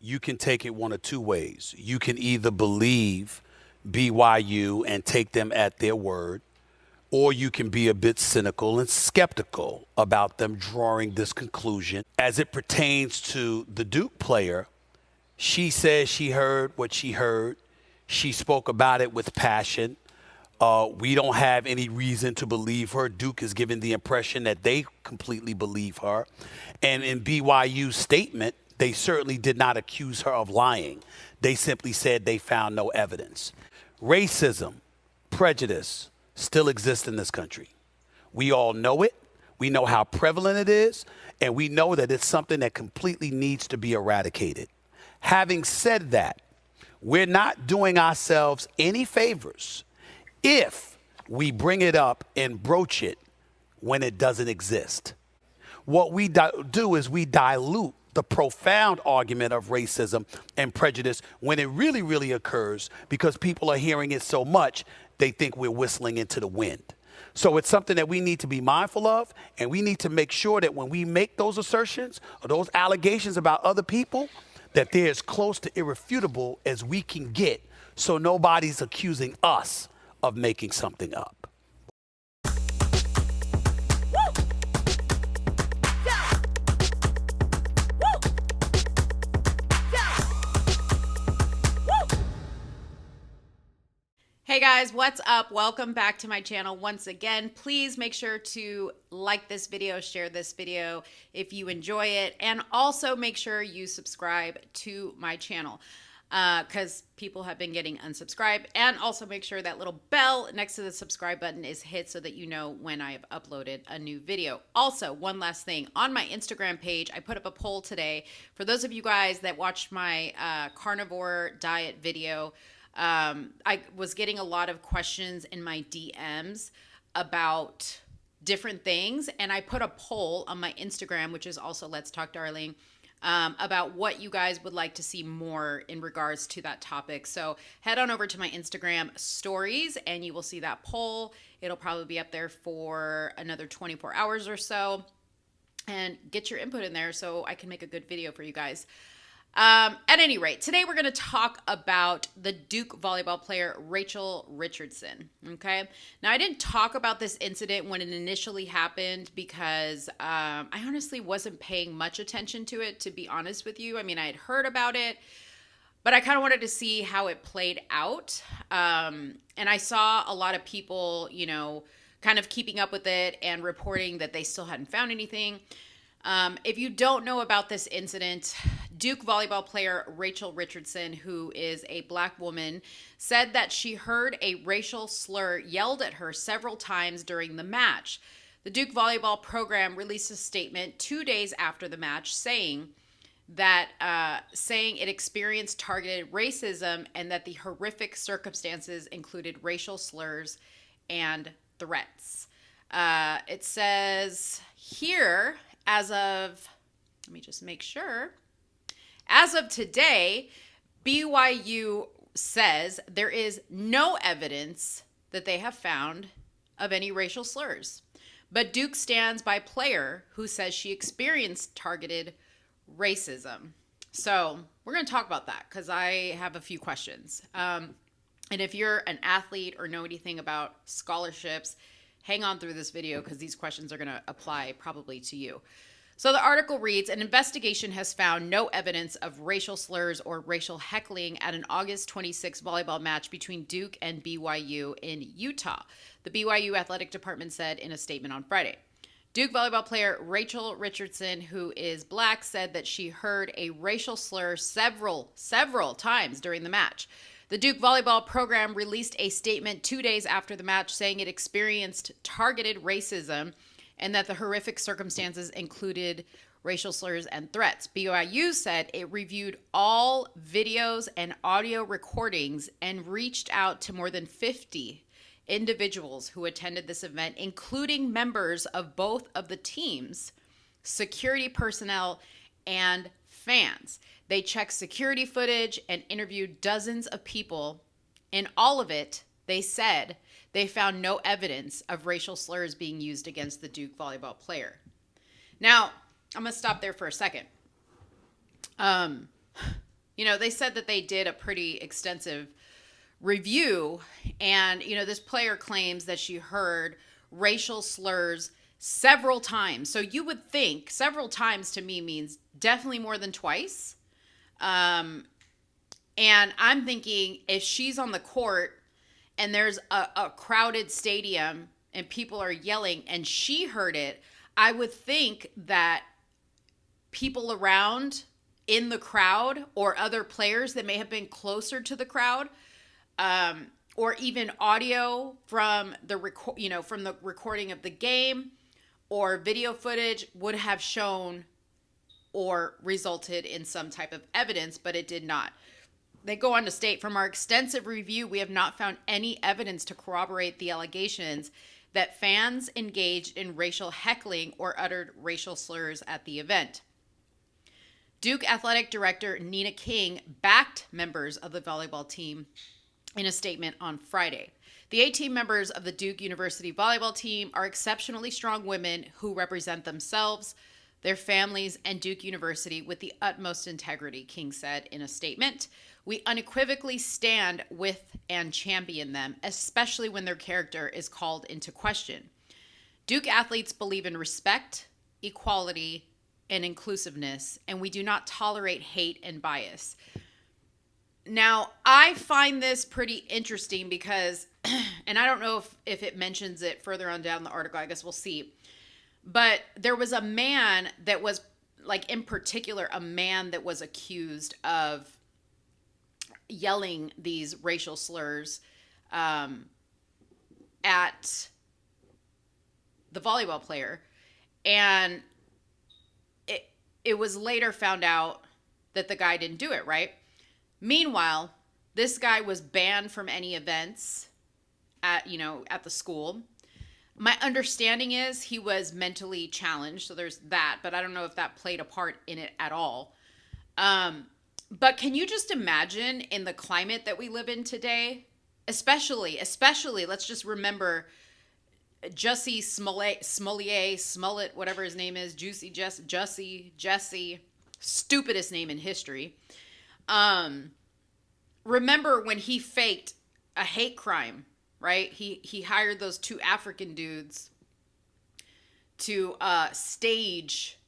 you can take it one of two ways. You can either believe BYU and take them at their word, or you can be a bit cynical and skeptical about them drawing this conclusion. As it pertains to the Duke player, she says she heard what she heard. She spoke about it with passion. We don't have any reason to believe her. Duke is giving the impression that they completely believe her. And in BYU's statement, they certainly did not accuse her of lying. They simply said they found no evidence. Racism, prejudice still exists in this country. We all know it. We know how prevalent it is. And we know that it's something that completely needs to be eradicated. Having said that, we're not doing ourselves any favors if we bring it up and broach it when it doesn't exist. What we do is we dilute the profound argument of racism and prejudice when it really, really occurs, because people are hearing it so much, they think we're whistling into the wind. So it's something that we need to be mindful of, and we need to make sure that when we make those assertions or those allegations about other people, that they're as close to irrefutable as we can get, so nobody's accusing us of making something up. Hey guys, what's up? Welcome back to my channel once again. Please make sure to like this video, share this video if you enjoy it, and also make sure you subscribe to my channel because people have been getting unsubscribed. And also make sure that little bell next to the subscribe button is hit so that you know when I have uploaded a new video. Also, one last thing, on my Instagram page, I put up a poll today for those of you guys that watched my carnivore diet video. I was getting a lot of questions in my DMs about different things, and I put a poll on my Instagram, which is also Let's Talk Darling, about what you guys would like to see more in regards to that topic. So head on over to my Instagram stories and you will see that poll. It'll probably be up there for another 24 hours or so, and get your input in there so I can make a good video for you guys. At any rate, today we're going to talk about the Duke volleyball player Rachel Richardson. Okay. Now, I didn't talk about this incident when it initially happened because I honestly wasn't paying much attention to it, to be honest with you. I mean, I had heard about it, but I kind of wanted to see how it played out. And I saw a lot of people, you know, kind of keeping up with it and reporting that they still hadn't found anything. If you don't know about this incident, Duke volleyball player Rachel Richardson, who is a black woman, said that she heard a racial slur yelled at her several times during the match. The Duke volleyball program released a statement 2 days after the match saying it experienced targeted racism and that the horrific circumstances included racial slurs and threats. It says here, let me just make sure. As of today, BYU says there is no evidence that they have found of any racial slurs. But Duke stands by player who says she experienced targeted racism. So we're going to talk about that because I have a few questions. And if you're an athlete or know anything about scholarships, hang on through this video because these questions are going to apply probably to you. So the article reads, an investigation has found no evidence of racial slurs or racial heckling at an August 26 volleyball match between Duke and BYU in Utah, the BYU athletic department said in a statement on Friday. Duke volleyball player Rachel Richardson, who is black, said that she heard a racial slur several times during the match. The Duke volleyball program released a statement 2 days after the match saying it experienced targeted racism and that the horrific circumstances included racial slurs and threats. BYU said it reviewed all videos and audio recordings and reached out to more than 50 individuals who attended this event, including members of both of the teams, security personnel, and fans. They checked security footage and interviewed dozens of people. In all of it, they said they found no evidence of racial slurs being used against the Duke volleyball player. Now, I'm going to stop there for a second. They said that they did a pretty extensive review, and this player claims that she heard racial slurs several times. So you would think several times to me means definitely more than twice. And I'm thinking if she's on the court and there's a crowded stadium and people are yelling and she heard it, I would think that people around in the crowd or other players that may have been closer to the crowd, or even audio from the from the recording of the game or video footage would have shown or resulted in some type of evidence, but it did not. They go on to state, from our extensive review, we have not found any evidence to corroborate the allegations that fans engaged in racial heckling or uttered racial slurs at the event. Duke Athletic Director Nina King backed members of the volleyball team in a statement on Friday. The 18 members of the Duke University volleyball team are exceptionally strong women who represent themselves, their families, and Duke University with the utmost integrity, King said in a statement. We unequivocally stand with and champion them, especially when their character is called into question. Duke athletes believe in respect, equality, and inclusiveness, and we do not tolerate hate and bias. Now, I find this pretty interesting because, and I don't know if it mentions it further on down the article, I guess we'll see, but there was a man that was, in particular, a man that was accused of yelling these racial slurs at the volleyball player. And it was later found out that the guy didn't do it, right? Meanwhile, this guy was banned from any events at the school. My understanding is he was mentally challenged, so there's that, but I don't know if that played a part in it at all. But can you just imagine in the climate that we live in today, especially, let's just remember Jussie Smollett, whatever his name is, Jesse, stupidest name in history. Remember when he faked a hate crime, right? He hired those two African dudes to stage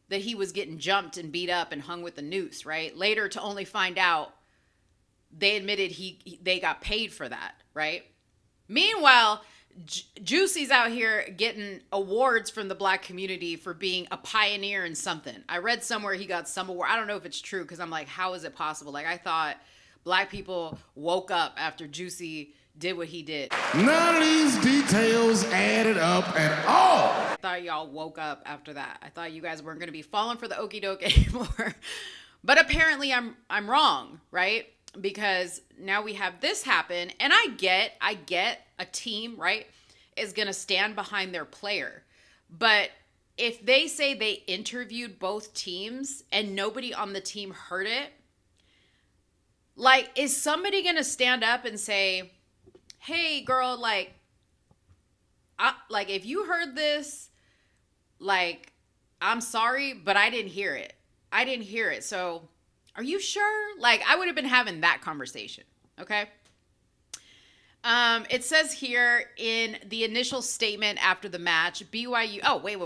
that he was getting jumped and beat up and hung with the noose, right? Later to only find out they admitted they got paid for that, right? Meanwhile, Juicy's out here getting awards from the black community for being a pioneer in something. I read somewhere he got some award. I don't know if it's true because I'm like, how is it possible? I thought black people woke up after Juicy did what he did. None of these details added up at all. I thought y'all woke up after that. I thought you guys weren't going to be falling for the okie doke anymore. But apparently I'm wrong, right? Because now we have this happen, and I get a team, right, is going to stand behind their player. But if they say they interviewed both teams and nobody on the team heard it, is somebody going to stand up and say, hey, girl, if you heard this, I'm sorry, but I didn't hear it. So are you sure? I would have been having that conversation. Okay. It says here in the initial statement after the match, BYU. Oh, wait.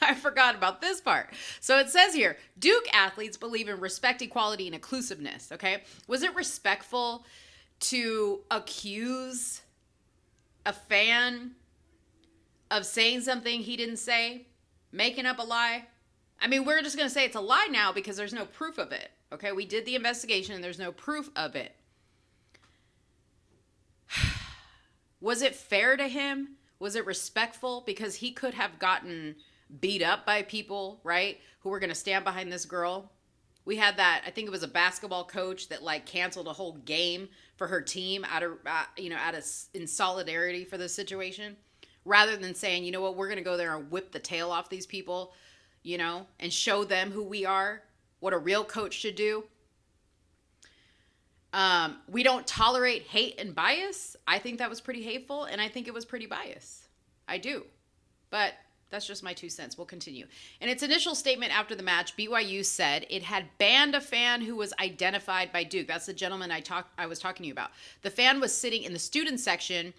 I forgot about this part. So it says here, Duke athletes believe in respect, equality, and inclusiveness. Okay. Was it respectful to accuse a fan of saying something he didn't say, making up a lie? I mean, we're just going to say it's a lie now because there's no proof of it. Okay. We did the investigation and there's no proof of it. Was it fair to him? Was it respectful? Because he could have gotten beat up by people, right, who were going to stand behind this girl. We had that, I think it was a basketball coach that canceled a whole game for her team in solidarity for this situation, rather than saying, you know what, we're going to go there and whip the tail off these people, and show them who we are, what a real coach should do. We don't tolerate hate and bias. I think that was pretty hateful, and I think it was pretty biased. I do. But That's just my 2 cents. We'll continue. In its initial statement after the match, BYU said it had banned a fan who was identified by Duke. That's the gentleman I was talking to you about. The fan was sitting in the student section,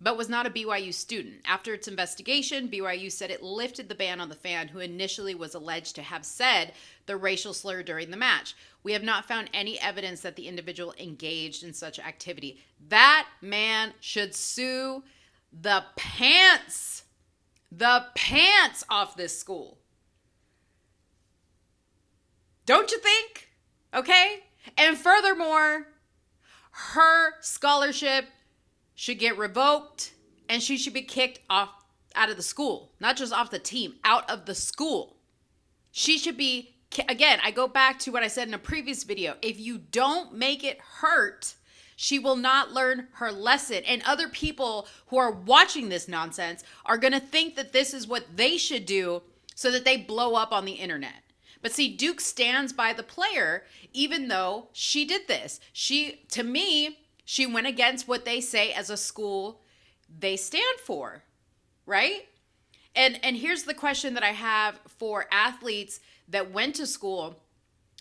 but was not a BYU student. After its investigation, BYU said it lifted the ban on the fan who initially was alleged to have said the racial slur during the match. We have not found any evidence that the individual engaged in such activity. That man should sue the pants off this school. Don't you think? Okay? And furthermore, her scholarship should get revoked and she should be kicked off out of the school. Not just off the team, out of the school. She should be, again, I go back to what I said in a previous video. If you don't make it hurt, she will not learn her lesson. And other people who are watching this nonsense are going to think that this is what they should do so that they blow up on the internet. But see, Duke stands by the player, even though she did this. To me, she went against what they say as a school they stand for, right? And here's the question that I have for athletes that went to school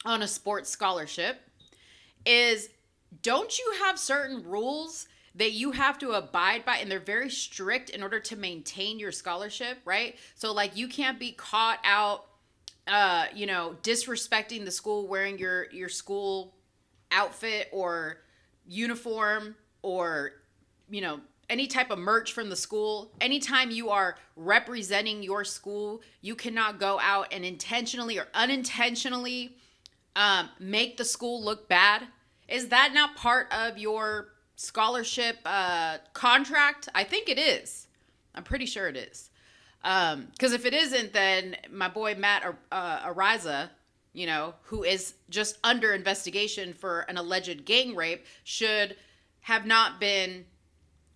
on a sports scholarship is, don't you have certain rules that you have to abide by, and they're very strict in order to maintain your scholarship, right? So like you can't be caught out, disrespecting the school, wearing your school outfit or uniform or, any type of merch from the school. Anytime you are representing your school, you cannot go out and intentionally or unintentionally make the school look bad. Is that not part of your scholarship contract? I think it is. I'm pretty sure it is. Because if it isn't, then my boy Matt Ariza, who is just under investigation for an alleged gang rape, should have not been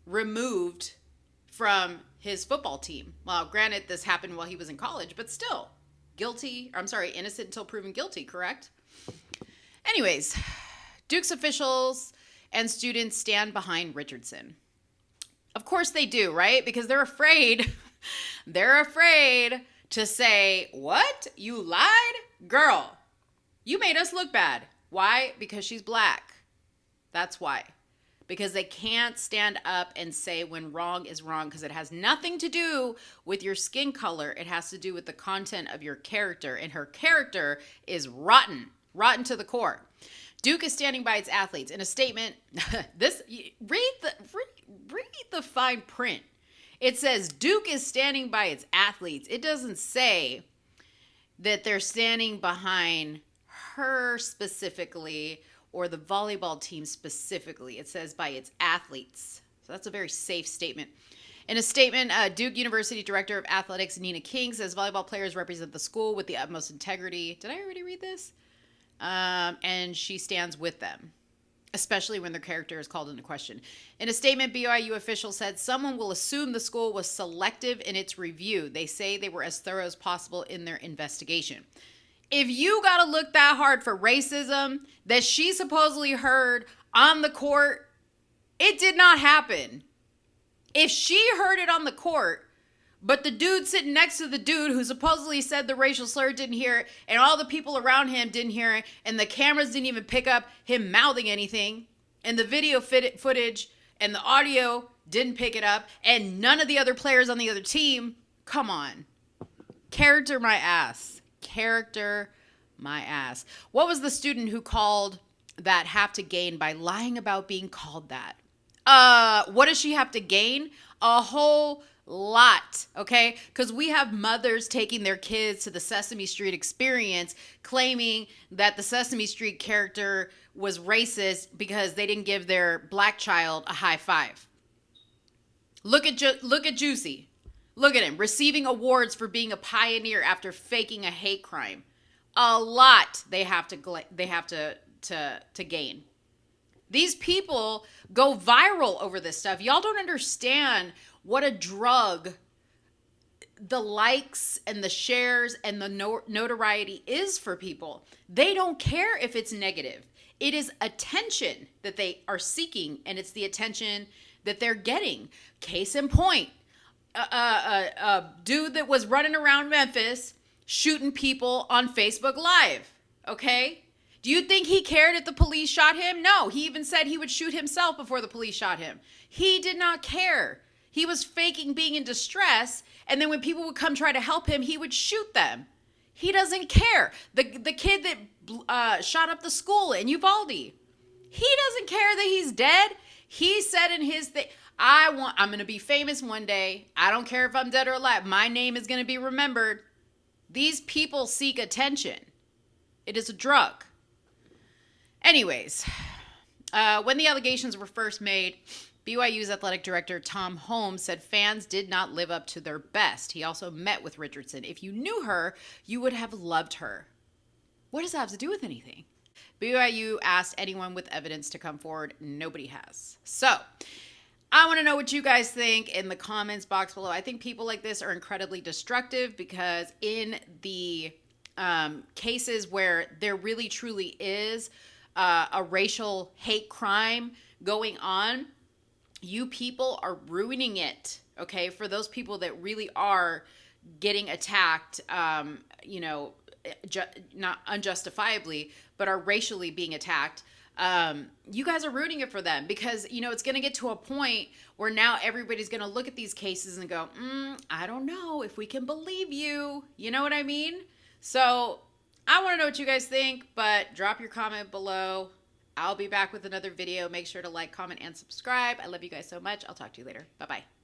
removed from his football team. Well, granted, this happened while he was in college, but still, innocent until proven guilty, correct? Anyways, Duke's officials and students stand behind Richardson. Of course they do, right? Because they're afraid. They're afraid to say, what? You lied? Girl, you made us look bad. Why? Because she's black. That's why. Because they can't stand up and say when wrong is wrong, because it has nothing to do with your skin color. It has to do with the content of your character, and her character is rotten to the core. Duke is standing by its athletes. In a statement, read the fine print. It says Duke is standing by its athletes. It doesn't say that they're standing behind her specifically or the volleyball team specifically. It says by its athletes. So that's a very safe statement. In a statement, Duke University Director of Athletics Nina King says volleyball players represent the school with the utmost integrity. Did I already read this? And she stands with them, especially when their character is called into question. In a statement, BYU officials said someone will assume the school was selective in its review. They say they were as thorough as possible in their investigation. If you got to look that hard for racism that she supposedly heard on the court, it did not happen. If she heard it on the court, but the dude sitting next to the dude who supposedly said the racial slur didn't hear it, and all the people around him didn't hear it, and the cameras didn't even pick up him mouthing anything, and the video footage and the audio didn't pick it up, and none of the other players on the other team, come on. Character my ass. Character my ass. What was the student who called that have to gain by lying about being called that? What does she have to gain? A whole lot, okay? Because we have mothers taking their kids to the Sesame Street experience claiming that the Sesame Street character was racist because they didn't give their black child a high five. Look at Juicy. Look at him receiving awards for being a pioneer after faking a hate crime. A lot they have to gain. These people go viral over this stuff. Y'all don't understand what a drug the likes and the shares and the notoriety is for people. They don't care if it's negative. It is attention that they are seeking, and it's the attention that they're getting. Case in point, a dude that was running around Memphis shooting people on Facebook Live, okay? Do you think he cared if the police shot him? No, he even said he would shoot himself before the police shot him. He did not care. He was faking being in distress, and then when people would come try to help him, he would shoot them. He doesn't care. The kid that shot up the school in Uvalde, he doesn't care that he's dead. He said in his thing, I'm going to be famous one day. I don't care if I'm dead or alive. My name is going to be remembered. These people seek attention. It is a drug. Anyways, when the allegations were first made, BYU's athletic director Tom Holmes said fans did not live up to their best. He also met with Richardson. If you knew her, you would have loved her. What does that have to do with anything? BYU asked anyone with evidence to come forward. Nobody has. So I want to know what you guys think in the comments box below. I think people like this are incredibly destructive because in the cases where there really truly is a racial hate crime going on, you people are ruining it, okay? For those people that really are getting attacked, not unjustifiably, but are racially being attacked, you guys are ruining it for them because, it's going to get to a point where now everybody's going to look at these cases and go, I don't know if we can believe you. You know what I mean? So I want to know what you guys think, but drop your comment below. I'll be back with another video. Make sure to like, comment, and subscribe. I love you guys so much. I'll talk to you later. Bye-bye.